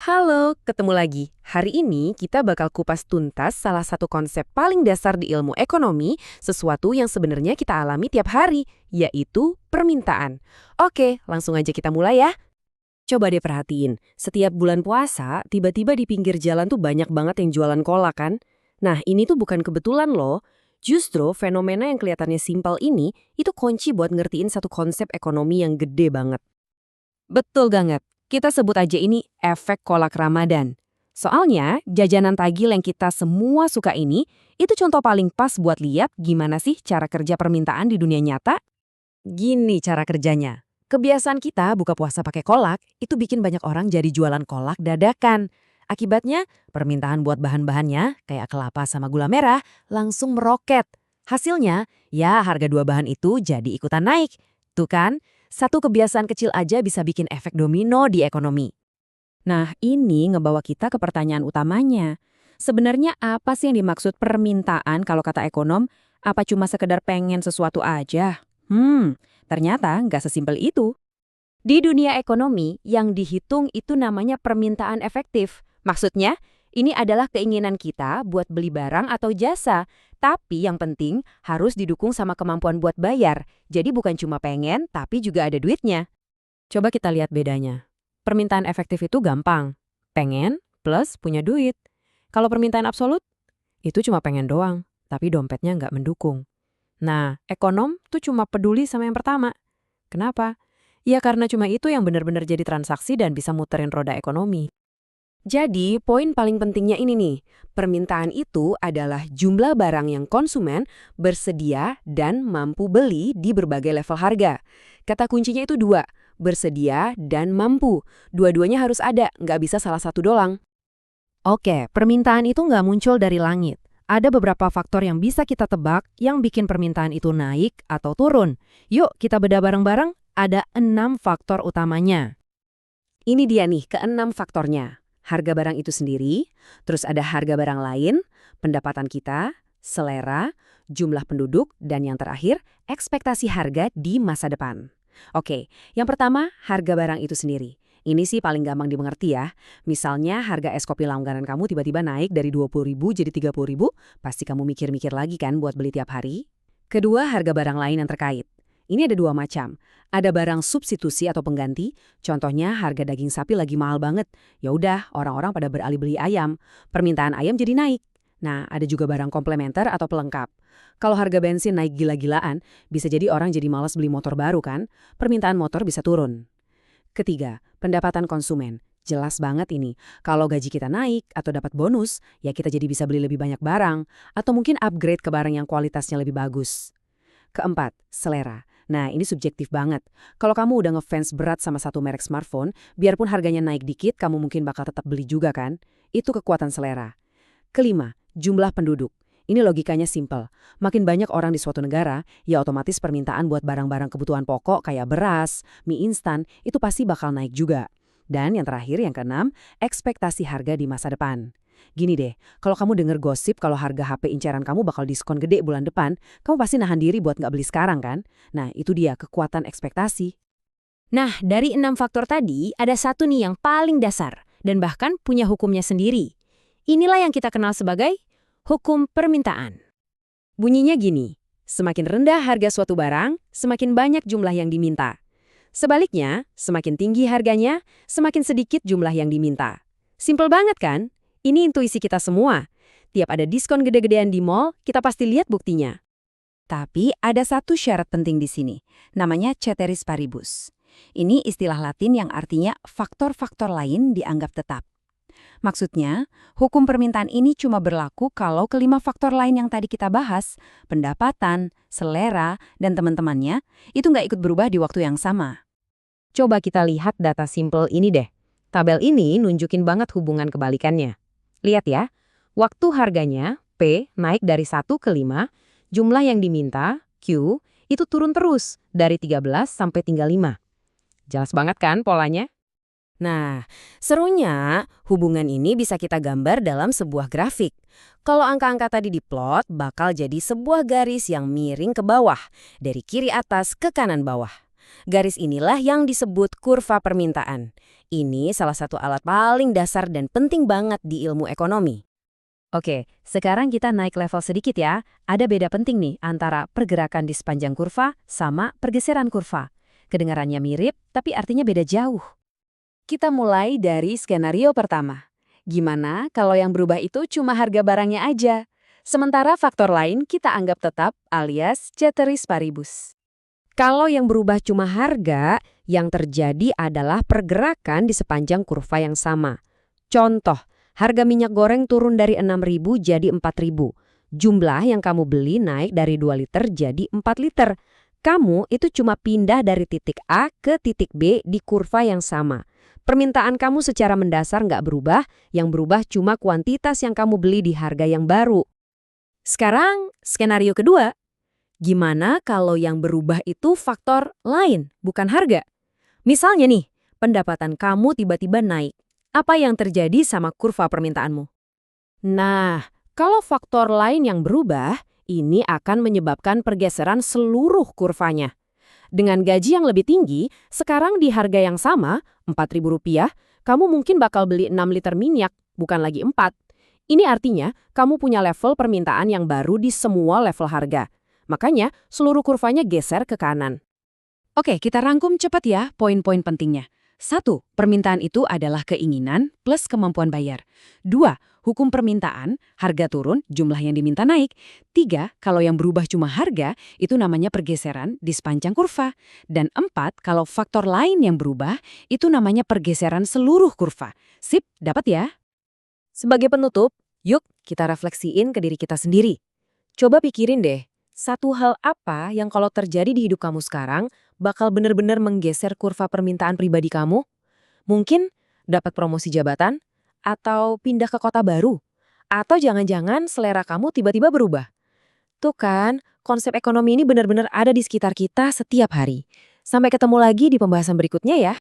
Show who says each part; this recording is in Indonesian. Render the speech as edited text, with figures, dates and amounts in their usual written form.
Speaker 1: Halo, ketemu lagi. Hari ini kita bakal kupas tuntas salah satu konsep paling dasar di ilmu ekonomi, sesuatu yang sebenarnya kita alami tiap hari, yaitu permintaan. Oke, langsung aja kita mulai ya. Coba deh perhatiin, setiap bulan puasa, tiba-tiba di pinggir jalan tuh banyak banget yang jualan kolak kan? Nah, ini tuh bukan kebetulan loh. Justru fenomena yang kelihatannya simpel ini, itu kunci buat ngertiin satu konsep ekonomi yang gede banget. Betul banget. Kita sebut aja ini efek kolak Ramadan. Soalnya, jajanan tagil yang kita semua suka ini, itu contoh paling pas buat lihat gimana sih cara kerja permintaan di dunia nyata. Gini cara kerjanya. Kebiasaan kita buka puasa pakai kolak, itu bikin banyak orang jadi jualan kolak dadakan. Akibatnya, permintaan buat bahan-bahannya, kayak kelapa sama gula merah, langsung meroket. Hasilnya, ya harga dua bahan itu jadi ikutan naik. Tuh kan, satu kebiasaan kecil aja bisa bikin efek domino di ekonomi. Nah, ini ngebawa kita ke pertanyaan utamanya. Sebenarnya apa sih yang dimaksud permintaan kalau kata ekonom? Apa cuma sekedar pengen sesuatu aja? Ternyata nggak sesimpel itu. Di dunia ekonomi, yang dihitung itu namanya permintaan efektif. Maksudnya, ini adalah keinginan kita buat beli barang atau jasa. Tapi yang penting harus didukung sama kemampuan buat bayar. Jadi bukan cuma pengen, tapi juga ada duitnya. Coba kita lihat bedanya. Permintaan efektif itu gampang. Pengen plus punya duit. Kalau permintaan absolut, itu cuma pengen doang, tapi dompetnya nggak mendukung. Nah, ekonom tuh cuma peduli sama yang pertama. Kenapa? Ya karena cuma itu yang benar-benar jadi transaksi dan bisa muterin roda ekonomi. Jadi, poin paling pentingnya ini nih, permintaan itu adalah jumlah barang yang konsumen bersedia dan mampu beli di berbagai level harga. Kata kuncinya itu dua, bersedia dan mampu. Dua-duanya harus ada, nggak bisa salah satu doang. Oke, permintaan itu nggak muncul dari langit. Ada beberapa faktor yang bisa kita tebak yang bikin permintaan itu naik atau turun. Yuk, kita bedah bareng-bareng, ada 6 faktor utamanya. Ini dia nih, keenam faktornya. Harga barang itu sendiri, terus ada harga barang lain, pendapatan kita, selera, jumlah penduduk, dan yang terakhir, ekspektasi harga di masa depan. Oke, yang pertama, harga barang itu sendiri. Ini sih paling gampang dimengerti ya. Misalnya harga es kopi langganan kamu tiba-tiba naik dari 20.000 jadi 30.000, pasti kamu mikir-mikir lagi kan buat beli tiap hari. Kedua, harga barang lain yang terkait. Ini ada dua macam. Ada barang substitusi atau pengganti, contohnya harga daging sapi lagi mahal banget. Ya udah, orang-orang pada beralih beli ayam. Permintaan ayam jadi naik. Nah, ada juga barang komplementer atau pelengkap. Kalau harga bensin naik gila-gilaan, bisa jadi orang jadi malas beli motor baru kan? Permintaan motor bisa turun. Ketiga, pendapatan konsumen. Jelas banget ini, kalau gaji kita naik atau dapat bonus, ya kita jadi bisa beli lebih banyak barang, atau mungkin upgrade ke barang yang kualitasnya lebih bagus. Keempat, selera. Nah, ini subjektif banget. Kalau kamu udah ngefans berat sama satu merek smartphone, biarpun harganya naik dikit, kamu mungkin bakal tetap beli juga kan? Itu kekuatan selera. Kelima, jumlah penduduk. Ini logikanya simpel. Makin banyak orang di suatu negara, ya otomatis permintaan buat barang-barang kebutuhan pokok kayak beras, mie instan, itu pasti bakal naik juga. Dan yang terakhir, yang keenam, ekspektasi harga di masa depan. Gini deh, kalau kamu denger gosip kalau harga HP inceran kamu bakal diskon gede bulan depan, kamu pasti nahan diri buat nggak beli sekarang kan? Nah, itu dia kekuatan ekspektasi. Nah, dari 6 faktor tadi, ada satu nih yang paling dasar dan bahkan punya hukumnya sendiri. Inilah yang kita kenal sebagai hukum permintaan. Bunyinya gini, semakin rendah harga suatu barang, semakin banyak jumlah yang diminta. Sebaliknya, semakin tinggi harganya, semakin sedikit jumlah yang diminta. Simpel banget kan? Ini intuisi kita semua. Tiap ada diskon gede-gedean di mall, kita pasti lihat buktinya. Tapi ada satu syarat penting di sini, namanya ceteris paribus. Ini istilah Latin yang artinya faktor-faktor lain dianggap tetap. Maksudnya, hukum permintaan ini cuma berlaku kalau kelima faktor lain yang tadi kita bahas, pendapatan, selera, dan teman-temannya, itu nggak ikut berubah di waktu yang sama. Coba kita lihat data simple ini deh. Tabel ini nunjukin banget hubungan kebalikannya. Lihat ya, waktu harganya, P, naik dari 1 ke 5, jumlah yang diminta, Q, itu turun terus dari 13 sampai tinggal 5. Jelas banget kan polanya? Nah, serunya hubungan ini bisa kita gambar dalam sebuah grafik. Kalau angka-angka tadi diplot, bakal jadi sebuah garis yang miring ke bawah, dari kiri atas ke kanan bawah. Garis inilah yang disebut kurva permintaan. Ini salah satu alat paling dasar dan penting banget di ilmu ekonomi.
Speaker 2: Oke, sekarang kita naik level sedikit ya. Ada beda penting nih antara pergerakan di sepanjang kurva sama pergeseran kurva. Kedengarannya mirip, tapi artinya beda jauh.
Speaker 1: Kita mulai dari skenario pertama. Gimana kalau yang berubah itu cuma harga barangnya aja? Sementara faktor lain kita anggap tetap alias ceteris paribus. Kalau yang berubah cuma harga, yang terjadi adalah pergerakan di sepanjang kurva yang sama. Contoh, harga minyak goreng turun dari 6.000 jadi 4.000. Jumlah yang kamu beli naik dari 2 liter jadi 4 liter. Kamu itu cuma pindah dari titik A ke titik B di kurva yang sama. Permintaan kamu secara mendasar nggak berubah, yang berubah cuma kuantitas yang kamu beli di harga yang baru. Sekarang, skenario kedua. Gimana kalau yang berubah itu faktor lain, bukan harga? Misalnya nih, pendapatan kamu tiba-tiba naik. Apa yang terjadi sama kurva permintaanmu? Nah, kalau faktor lain yang berubah, ini akan menyebabkan pergeseran seluruh kurvanya. Dengan gaji yang lebih tinggi, sekarang di harga yang sama, Rp4.000, kamu mungkin bakal beli 6 liter minyak, bukan lagi 4. Ini artinya, kamu punya level permintaan yang baru di semua level harga. Makanya, seluruh kurvanya geser ke kanan.
Speaker 2: Oke, kita rangkum cepat ya poin-poin pentingnya. 1. Permintaan itu adalah keinginan plus kemampuan bayar. 2. Hukum permintaan, harga turun, jumlah yang diminta naik. 3. Kalau yang berubah cuma harga, itu namanya pergeseran di sepanjang kurva. Dan 4. Kalau faktor lain yang berubah, itu namanya pergeseran seluruh kurva. Sip, dapat ya?
Speaker 1: Sebagai penutup, yuk kita refleksiin ke diri kita sendiri. Coba pikirin deh, satu hal apa yang kalau terjadi di hidup kamu sekarang bakal benar-benar menggeser kurva permintaan pribadi kamu? Mungkin dapat promosi jabatan, atau pindah ke kota baru, atau jangan-jangan selera kamu tiba-tiba berubah. Tuh kan, konsep ekonomi ini benar-benar ada di sekitar kita setiap hari. Sampai ketemu lagi di pembahasan berikutnya ya.